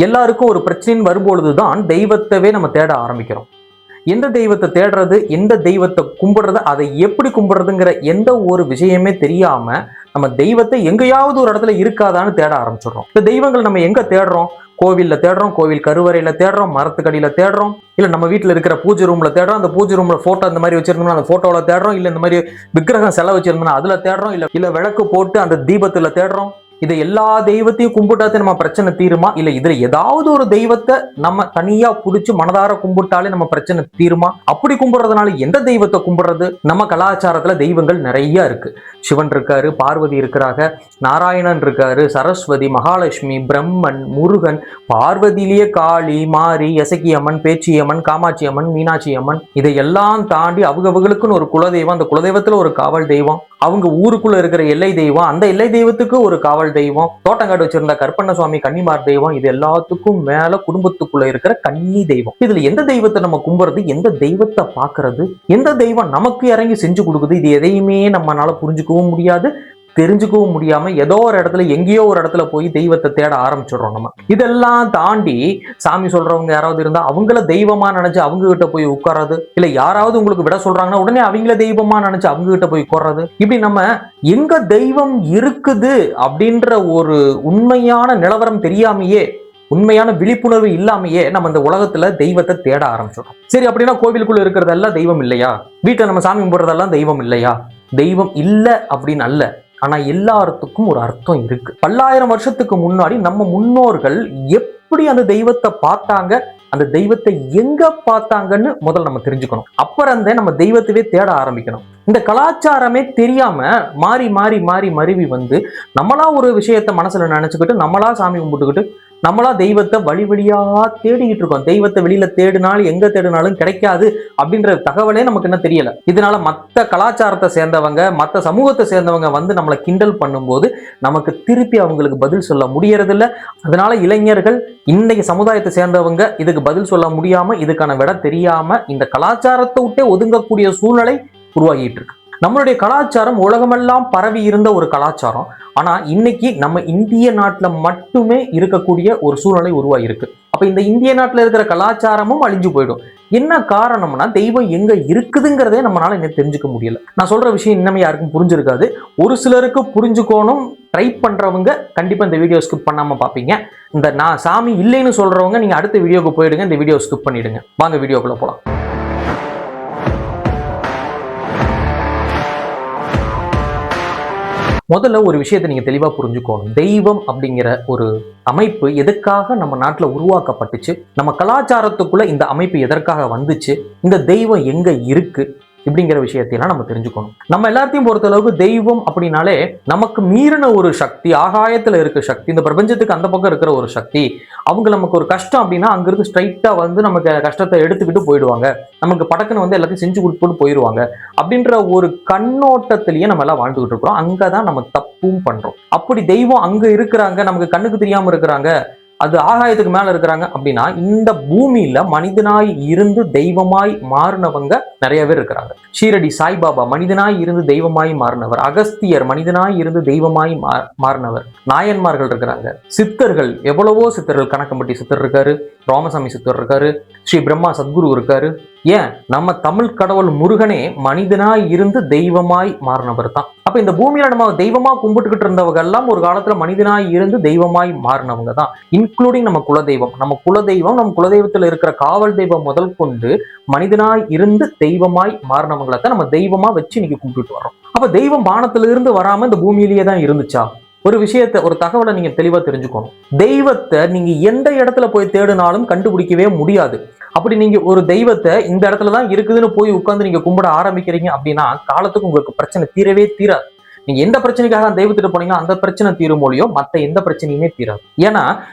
எல்லாருக்கும் ஒரு பிரச்சனைன்னு வரும்பொழுதுதான் தெய்வத்தவே நம்ம தேட ஆரம்பிக்கிறோம். எந்த தெய்வத்தை தேடுறது, எந்த தெய்வத்தை கும்பிடுறது, அதை எப்படி கும்பிடுறதுங்கிற எந்த ஒரு விஷயமே தெரியாம நம்ம தெய்வத்தை எங்கேயாவது ஒரு இடத்துல இருக்காதான்னு தேட ஆரம்பிச்சிடுறோம். இந்த தெய்வங்கள் நம்ம எங்க தேடுறோம்? கோவில்ல தேடுறோம், கோவில் கருவறையில தேடுறோம், மரத்துக்கடியில தேடுறோம், இல்ல நம்ம வீட்டுல இருக்கிற பூஜை ரூம்ல தேடுறோம். அந்த பூஜை ரூம்ல போட்டோ இந்த மாதிரி வச்சிருந்தோம்னா அந்த போட்டோல தேடுறோம், இல்ல இந்த மாதிரி விக்கிரகம் செலவு வச்சிருந்தோம்னா அதுல தேடுறோம், இல்ல விளக்கு போட்டு அந்த தீபத்துல தேடுறோம். இதை எல்லா தெய்வத்தையும் கும்பிட்டாதே நம்ம பிரச்சனை தீருமா? இல்ல இதுல ஏதாவது ஒரு தெய்வத்தை நம்ம தனியா புடிச்சு மனதார கும்பிட்டாலே நம்ம பிரச்சனை தீருமா? அப்படி கும்பிடுறதுனால எந்த தெய்வத்தை கும்பிடுறது? நம்ம கலாச்சாரத்துல தெய்வங்கள் நிறைய இருக்கு. சிவன் இருக்காரு, பார்வதி இருக்கிறாங்க, நாராயணன் இருக்காரு, சரஸ்வதி, மகாலட்சுமி, பிரம்மன், முருகன், பார்வதியிலேயே காளி, மாரி, எசக்கியம்மன், பேச்சியம்மன், காமாட்சி அம்மன், மீனாட்சி அம்மன், இதையெல்லாம் தாண்டி அவங்களுக்குன்னு ஒரு குலதெய்வம், அந்த குலதெய்வத்துல ஒரு காவல் தெய்வம், அவங்க ஊருக்குள்ள இருக்கிற எல்லை தெய்வம், அந்த எல்லை தெய்வத்துக்கு ஒரு காவல் தெய்வம், தோட்டங்காடு வச்சிருந்த கற்பண்ண சுவாமி, கன்னிமார் தெய்வம், இது எல்லாத்துக்கும் மேல குடும்பத்துக்குள்ள இருக்கிற கன்னி தெய்வம். இதுல எந்த தெய்வத்தை நம்ம கும்புறது, எந்த தெய்வத்தை பாக்குறது, எந்த தெய்வம் நமக்கு இறங்கி செஞ்சு கொடுக்குது, இது எதையுமே நம்மளால புரிஞ்சுக்கவும் முடியாது, தெரிஞ்சுக்கவும் முடியாம ஏதோ ஒரு இடத்துல எங்கேயோ ஒரு இடத்துல போய் தெய்வத்தை தேட ஆரம்பிச்சிடுறோம். நம்ம இதெல்லாம் தாண்டி சாமி சொல்றவங்க யாராவது இருந்தா அவங்கள தெய்வமா நினைச்சு அவங்க கிட்ட போய் உட்கார்றது, இல்ல யாராவது உங்களுக்கு விட சொல்றாங்கன்னா உடனே அவங்கள தெய்வமா நினைச்சு அவங்க கிட்ட போய் உட்கார்றது. இப்படி நம்ம எங்க தெய்வம் இருக்குது அப்படின்ற ஒரு உண்மையான நிலவரம் தெரியாமையே, உண்மையான விழிப்புணர்வு இல்லாமையே நம்ம இந்த உலகத்துல தெய்வத்தை தேட ஆரம்பிச்சிடும். சரி, அப்படின்னா கோவிலுக்குள்ள இருக்கிறதெல்லாம் தெய்வம் இல்லையா? வீட்டை நம்ம சாமி கும்பிடுறதெல்லாம் தெய்வம் இல்லையா? தெய்வம் இல்ல அப்படின்னு அல்ல, ஆனா எல்லாத்துக்கும் ஒரு அர்த்தம் இருக்கு. பல்லாயிரம் வருஷத்துக்கு முன்னாடி நம்ம முன்னோர்கள் எப்படி அந்த தெய்வத்தை பார்த்தாங்க, அந்த தெய்வத்தை எங்க பார்த்தாங்கன்னு முதல்ல நம்ம தெரிஞ்சுக்கணும். அப்புறம் நம்ம தெய்வத்தையே தேட ஆரம்பிக்கணும். இந்த கலாச்சாரமே தெரியாம மாறி மாறி மாறி மருவி வந்து நம்மளா ஒரு விஷயத்த மனசுல நினைச்சுக்கிட்டு நம்மளா சாமி கும்பிட்டுக்கிட்டு நம்மளா தெய்வத்தை வழி வழியா தேடிக்கிட்டு இருக்கோம். தெய்வத்தை வெளியில தேடினாலும் எங்க தேடினாலும் கிடைக்காது அப்படின்ற தகவலே நமக்கு என்ன தெரியல. இதனால மற்ற கலாச்சாரத்தை சேர்ந்தவங்க, மற்ற சமூகத்தை சேர்ந்தவங்க வந்து நம்மளை கிண்டல் பண்ணும்போது நமக்கு திருப்பி அவங்களுக்கு பதில் சொல்ல முடியறது இல்லை. அதனால இளைஞர்கள், இன்னைக்கு சமுதாயத்தை சேர்ந்தவங்க இதுக்கு பதில் சொல்ல முடியாம, இதுக்கான விட தெரியாம இந்த கலாச்சாரத்தை விட்டே ஒதுங்கக்கூடிய சூழ்நிலை உருவாகிட்டு இருக்கு. நம்மளுடைய கலாச்சாரம் உலகமெல்லாம் பரவி இருந்த ஒரு கலாச்சாரம். ஆனா இன்னைக்கு நம்ம இந்திய நாட்டுல மட்டுமே இருக்கக்கூடிய ஒரு சூழ்நிலை உருவாகி இருக்கு. அப்ப இந்த இந்திய நாட்டுல இருக்கிற கலாச்சாரமும் அழிஞ்சு போயிடும். என்ன காரணம்னா தெய்வம் எங்க இருக்குதுங்கிறதே நம்மளால இன்னும் தெரிஞ்சுக்க முடியல. நான் சொல்ற விஷயம் இன்னமே யாருக்கும் புரிஞ்சிருக்காது. ஒரு சிலருக்கு புரிஞ்சுக்கணும் ட்ரை பண்றவங்க கண்டிப்பா இந்த வீடியோ ஸ்கிப் பண்ணாம பாப்பீங்க. இந்த நான் சாமி இல்லைன்னு சொல்றவங்க நீங்க அடுத்த வீடியோக்கு போயிடுங்க, இந்த வீடியோ ஸ்கிப் பண்ணிடுங்க. வாங்க வீடியோக்குள்ள போலாம். முதல்ல ஒரு விஷயத்தை நீங்க தெளிவா புரிஞ்சுக்கணும். தெய்வம் அப்படிங்கிற ஒரு அமைப்பு எதுக்காக நம்ம நாட்டுல உருவாக்கப்பட்டுச்சு, நம்ம கலாச்சாரத்துக்குள்ள இந்த அமைப்பு எதற்காக வந்துச்சு, இந்த தெய்வம் எங்க இருக்கு இப்படிங்கிற விஷயத்தையெல்லாம் நம்ம தெரிஞ்சுக்கணும். நம்ம எல்லாத்தையும் பொறுத்த அளவுக்கு தெய்வம் அப்படின்னாலே நமக்கு மீறின ஒரு சக்தி, ஆகாயத்துல இருக்க சக்தி, இந்த பிரபஞ்சத்துக்கு அந்த பக்கம் இருக்கிற ஒரு சக்தி. அவங்க நமக்கு ஒரு கஷ்டம் அப்படின்னா அங்கிருந்து ஸ்ட்ரைட்டா வந்து நமக்கு கஷ்டத்தை எடுத்துக்கிட்டு போயிடுவாங்க, நமக்கு படக்குன்னு வந்து எல்லாத்தையும் செஞ்சு கொடுத்துட்டு போயிடுவாங்க அப்படின்ற ஒரு கண்ணோட்டத்திலேயே நம்ம எல்லாம் வாழ்ந்துகிட்டு இருக்கிறோம். அங்கதான் நம்ம தப்பும் பண்றோம். அப்படி தெய்வம் அங்க இருக்கிறாங்க, நமக்கு கண்ணுக்கு தெரியாம இருக்கிறாங்க, அது ஆகாயத்துக்கு மேல இருக்கிறாங்க அப்படின்னா இந்த பூமியில மனிதனாய் இருந்து தெய்வமாய் மாறினவங்க நிறைய பேர் இருக்கிறாங்க. ஷீரடி சாய்பாபா மனிதனாய் இருந்து தெய்வமாய் மாறினவர், அகஸ்தியர் மனிதனாய் இருந்து தெய்வமாய் மாறினவர், நாயன்மார்கள் இருக்கிறாங்க, சித்தர்கள் எவ்வளவோ சித்தர்கள், கணக்கம்பட்டி சித்தர் இருக்காரு, ராமசாமி சித்தர் இருக்காரு, ஸ்ரீ பிரம்மா சத்குரு இருக்காரு. ஏன் நம்ம தமிழ் கடவுள் முருகனே மனிதனாய் இருந்து தெய்வமாய் மாறினவர் தான். அப்ப இந்த பூமியில நம்ம தெய்வமா கும்பிட்டுக்கிட்டு இருந்தவங்க எல்லாம் ஒரு காலத்துல மனிதனாய் இருந்து தெய்வமாய் மாறினவங்க தான். இன்க்ளூடிங் நம்ம குலதெய்வம், நம்ம குலதெய்வத்துல இருக்கிற காவல் தெய்வம் முதல் கொண்டு மனிதனாய் இருந்து தெய்வமாய் மாறினவங்களை தான் நம்ம தெய்வமா வச்சு இன்னைக்கு கும்பிட்டுட்டு வரோம். அப்ப தெய்வம் வானத்துல இருந்து வராம இந்த பூமியிலேயே தான் இருந்துச்சா? ஒரு விஷயத்தை, ஒரு தகவலை நீங்க தெளிவா தெரிஞ்சுக்கணும். தெய்வத்தை நீங்க எந்த இடத்துல போய் தேடினாலும் கண்டுபிடிக்கவே முடியாது. அப்படி நீங்க ஒரு தெய்வத்தை இந்த இடத்துலதான் இருக்குதுன்னு போய் உட்கார்ந்து நீங்க கும்பிட ஆரம்பிக்கிறீங்க அப்படின்னா காலத்துக்கு உங்களுக்கு பிரச்சனை தீரவே தீராது. நீங்க எந்த பிரச்சனைக்காக அந்த தெய்வத்திட்ட போனீங்கன்னா அந்த பிரச்சனை தீரும் மொழியோ மத்த எந்த பிரச்சனையுமே தீராது. ஏன்னா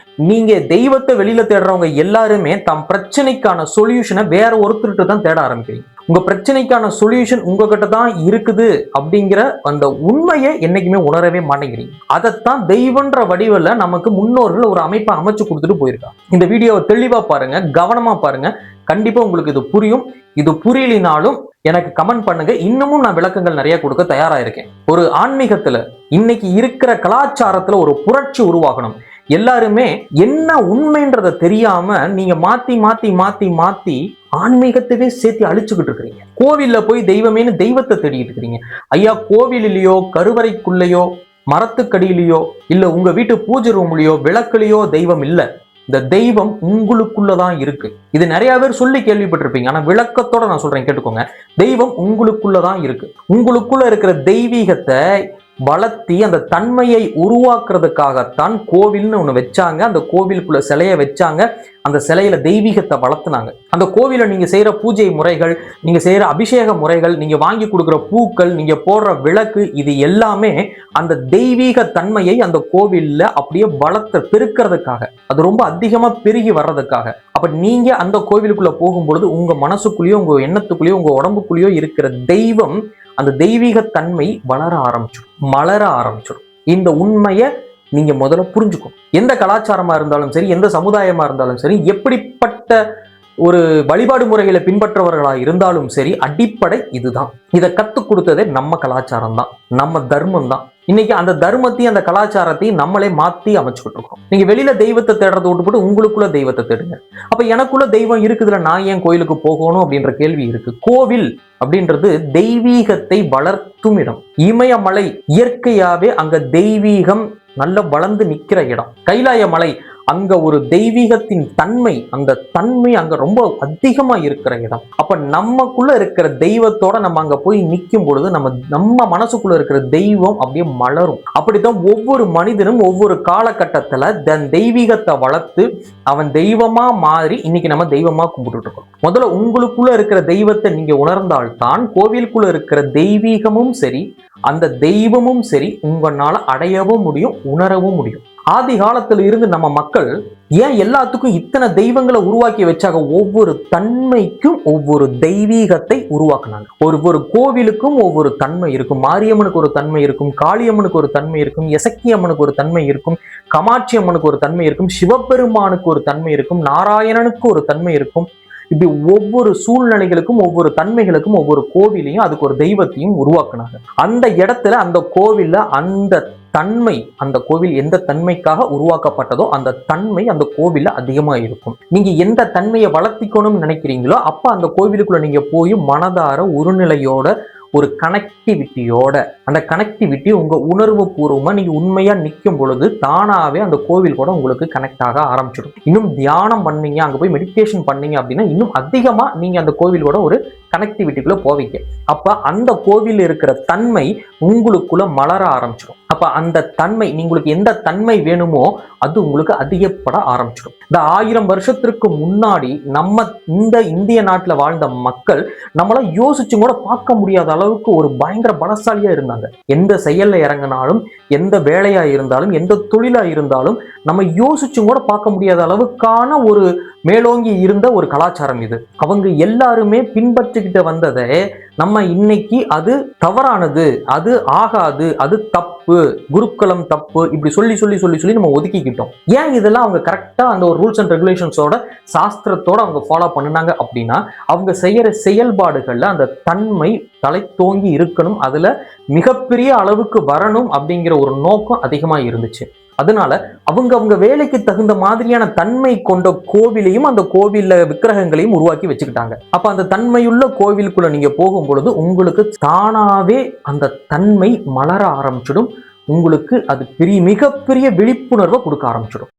நீங்க தெய்வத்தை வெளியில தேடுறவங்க எல்லாருமே தம் பிரச்சனைக்கான சொல்யூஷனை வேற ஒருத்தர்கிட்ட தான் தேட ஆரம்பிக்கிறீங்க. உங்க பிரச்சனைக்கான சொல்யூஷன் உங்ககிட்ட தான் இருக்குது அப்படிங்கிற அந்த உண்மையை என்னைக்குமே உணரவே மாட்டேங்கிறீங்க. அதைத்தான் தெய்வன்ற வடிவில் நமக்கு முன்னோர்கள் ஒரு அமைப்பை அமைச்சு கொடுத்துட்டு போயிருக்காங்க. இந்த வீடியோவை தெளிவா பாருங்க, கவனமா பாருங்க, கண்டிப்பா உங்களுக்கு இது புரியும். இது புரியலினாலும் எனக்கு கமெண்ட் பண்ணுங்க, இன்னமும் நான் விளக்கங்கள் நிறைய கொடுக்க தயாரா இருக்கேன். ஒரு ஆன்மீகத்துல இன்னைக்கு இருக்கிற கலாச்சாரத்துல ஒரு புரட்சி உருவாகணும். எல்லாருமே என்ன உண்மைன்றத தெரியாம நீங்க மாத்தி மாத்தி மாத்தி மாத்தி ஆன்மீகத்தவே சேர்த்து அழிச்சுக்கிட்டு இருக்கிறீங்க. கோவில்ல போய் தெய்வமேனு தெய்வத்தை தேடிட்டு இருக்கிறீங்க. ஐயா, கோவிலிலேயோ கருவறைக்குள்ளேயோ மரத்துக்கடியிலையோ இல்ல உங்க வீட்டு பூஜை ரூம்லயோ விளக்குலயோ தெய்வம் இல்ல. இந்த தெய்வம் உங்களுக்குள்ளதான் இருக்கு. இது நிறைய பேர் சொல்லி கேள்விப்பட்டிருப்பீங்க. ஆனா விளக்கத்தோட நான் சொல்றேன், கேட்டுக்கோங்க. தெய்வம் உங்களுக்குள்ளதான் இருக்கு. உங்களுக்குள்ள இருக்கிற தெய்வீகத்தை வளர்த்தி அந்த தன்மையை உருவாக்குறதுக்காகத்தான் கோவில்னு ஒண்ணு வச்சாங்க. அந்த கோவிலுக்குள்ள சிலையை வச்சாங்க. அந்த சிலையில தெய்வீகத்தை வளர்த்துனாங்க. அந்த கோவில நீங்க செய்யற பூஜை முறைகள், நீங்க செய்யற அபிஷேக முறைகள், நீங்க வாங்கி கொடுக்குற பூக்கள், நீங்க போடுற விளக்கு, இது எல்லாமே அந்த தெய்வீக தன்மையை அந்த கோவில்ல அப்படியே வளர்த்து பெருக்கிறதுக்காக, அது ரொம்ப அதிகமா பெருகி வர்றதுக்காக. அப்ப நீங்க அந்த கோவிலுக்குள்ள போகும்பொழுது உங்க மனசுக்குள்ளேயோ உங்க எண்ணத்துக்குள்ளேயோ உங்க உடம்புக்குள்ளேயோ இருக்கிற தெய்வம், அந்த தெய்வீக தன்மை வளர ஆரம்பிச்சிடும், மலர ஆரம்பிச்சிடும். இந்த உண்மையை நீங்க முதல்ல புரிஞ்சுக்கணும். எந்த கலாச்சாரமா இருந்தாலும் சரி, எந்த சமுதாயமா இருந்தாலும் சரி, எப்படிப்பட்ட ஒரு வழிபாடு முறைகளை பின்பற்றவர்களா இருந்தாலும் சரி, அடிப்படை இதுதான். இதை கத்துக் கொடுத்ததே நம்ம கலாச்சாரம் தான், நம்ம தர்மம் தான். இன்னைக்கு அந்த தர்மத்தையும் அந்த கலாச்சாரத்தையும் நம்மளே மாத்தி அமைச்சுக்கிட்டு இருக்கோம். நீங்க வெளியில தெய்வத்தை தேடுறதை விட்டுப்பட்டு உங்களுக்குள்ள தெய்வத்தை தேடுங்க. அப்ப எனக்குள்ள தெய்வம் இருக்குதுல, நான் ஏன் கோயிலுக்கு போகணும் அப்படின்ற கேள்வி இருக்கு. கோவில் அப்படின்றது தெய்வீகத்தை வளர்த்தும் இடம். இமயமலை இயற்கையாவே அங்க தெய்வீகம் நல்ல வளர்ந்து நிக்கிற இடம். கைலாய மலை அங்க ஒரு தெய்வீகத்தின் தன்மை, அந்த தன்மை அங்க ரொம்ப அதிகமா இருக்கிற இடம். அப்ப நமக்குள்ள இருக்கிற தெய்வத்தோட நம்ம அங்க போய் நிற்கும் பொழுது நம்ம மனசுக்குள்ள இருக்கிற தெய்வம் அப்படியே மலரும். அப்படித்தான் ஒவ்வொரு மனிதனும் ஒவ்வொரு காலகட்டத்துல தன் தெய்வீகத்தை வளர்த்து அவன் தெய்வமா மாறி இன்னைக்கு நம்ம தெய்வமா கும்பிட்டு இருக்கோம். முதல்ல உங்களுக்குள்ள இருக்கிற தெய்வத்தை நீங்க உணர்ந்தால்தான் கோவிலுக்குள்ள இருக்கிற தெய்வீகமும் சரி, அந்த தெய்வமும் சரி உங்களால அடையவும் முடியும், உணரவும் முடியும். ஆதி காலத்துல இருந்து நம்ம மக்கள் ஏன் எல்லாத்துக்கும் இத்தனை தெய்வங்களை உருவாக்கி வச்சாங்க? ஒவ்வொரு தன்மைக்கும் ஒவ்வொரு தெய்வீகத்தை உருவாக்குனாங்க. ஒவ்வொரு கோவிலுக்கும் ஒவ்வொரு தன்மை இருக்கும். மாரியம்மனுக்கு ஒரு தன்மை இருக்கும், காளியம்மனுக்கு ஒரு தன்மை இருக்கும், எசக்கியம்மனுக்கு ஒரு தன்மை இருக்கும், காமாட்சி அம்மனுக்கு ஒரு தன்மை இருக்கும், சிவபெருமானுக்கு ஒரு தன்மை இருக்கும், நாராயணனுக்கு ஒரு தன்மை இருக்கும். இப்படி ஒவ்வொரு சூழ்நிலைகளுக்கும் ஒவ்வொரு தன்மைகளுக்கும் ஒவ்வொரு கோவிலையும் அதுக்கு ஒரு தெய்வத்தையும் உருவாக்குனாங்க. அந்த இடத்துல அந்த கோவில்ல அந்த தன்மை, அந்த கோவில் எந்த தன்மைக்காக உருவாக்கப்பட்டதோ அந்த தன்மை அந்த கோவில்ல அதிகமா இருக்கும். நீங்க எந்த தன்மையை வளர்த்திக்கணும்னு நினைக்கிறீங்களோ அப்ப அந்த கோவிலுக்குள்ள நீங்க போய் மனதார ஒருநிலையோட ஒரு கனெக்டிவிட்டியோட, அந்த கனெக்டிவிட்டி உங்க உணர்வு பூர்வமா நீங்க உண்மையா நிற்கும் பொழுது தானாவே அந்த கோவில் கூட உங்களுக்கு கனெக்ட் ஆக ஆரம்பிச்சிடும். இன்னும் தியானம் பண்ணீங்க, அங்க போய் மெடிடேஷன் பண்ணீங்க அப்படின்னா இன்னும் அதிகமா நீங்க அந்த கோவிலோட ஒரு கனெக்டிவிட்டிக்குள்ள போவீங்க. அப்ப அந்த கோவில் இருக்கிற தன்மை உங்களுக்குள்ள மலர ஆரம்பிச்சிடும். அப்ப அந்த தன்மை, உங்களுக்கு எந்த தன்மை வேணுமோ அது உங்களுக்கு அதிகப்பட ஆரம்பிச்சிடும். இந்த 1000 வருஷத்திற்கு முன்னாடி நம்ம இந்த இந்திய நாட்டுல வாழ்ந்த மக்கள் நம்மள யோசிச்சு கூட பார்க்க முடியாத அளவுக்கு ஒரு பயங்கர பலசாலியா இருந்தாங்க. எந்த செயல்ல இறங்கினாலும், எந்த வேலையா இருந்தாலும், எந்த தொழிலா இருந்தாலும் நம்ம யோசிச்சும் கூட பார்க்க முடியாத அளவுக்கான ஒரு மேலோங்கி இருந்த ஒரு கலாச்சாரம் இது. அவங்க எல்லாருமே பின்பற்றிக்கிட்டு வந்ததை நம்ம இன்னைக்கு அது தவறானது, அது ஆகாது, அது தப்பு, குருக்குலம் தப்பு, இப்படி சொல்லி சொல்லி சொல்லி சொல்லி நம்ம ஒதுக்கிக்கிட்டோம். ஏன் இதெல்லாம் அவங்க கரெக்டா அந்த ஒரு ரூல்ஸ் அண்ட் ரெகுலேஷன்ஸோட சாஸ்திரத்தோட அவங்க ஃபாலோ பண்ணுனாங்க அப்படின்னா அவங்க செய்யற செயல்பாடுகள்ல அந்த தன்மை தலை தோங்கி இருக்கணும், அதுல மிகப்பெரிய அளவுக்கு வரணும் அப்படிங்கிற ஒரு நோக்கம் அதிகமா இருந்துச்சு. அதனால அவங்க வேலைக்கு தகுந்த மாதிரியான தன்மை கொண்ட கோவிலையும் அந்த கோவில்ல விக்கிரகங்களையும் உருவாக்கி வச்சுக்கிட்டாங்க. அப்ப அந்த தன்மையுள்ள கோவிலுக்குள்ள நீங்க போகும் பொழுது உங்களுக்கு தானாவே அந்த தன்மை மலர ஆரம்பிச்சிடும். உங்களுக்கு அது மிகப்பெரிய விழிப்புணர்வை கொடுக்க ஆரம்பிச்சிடும்.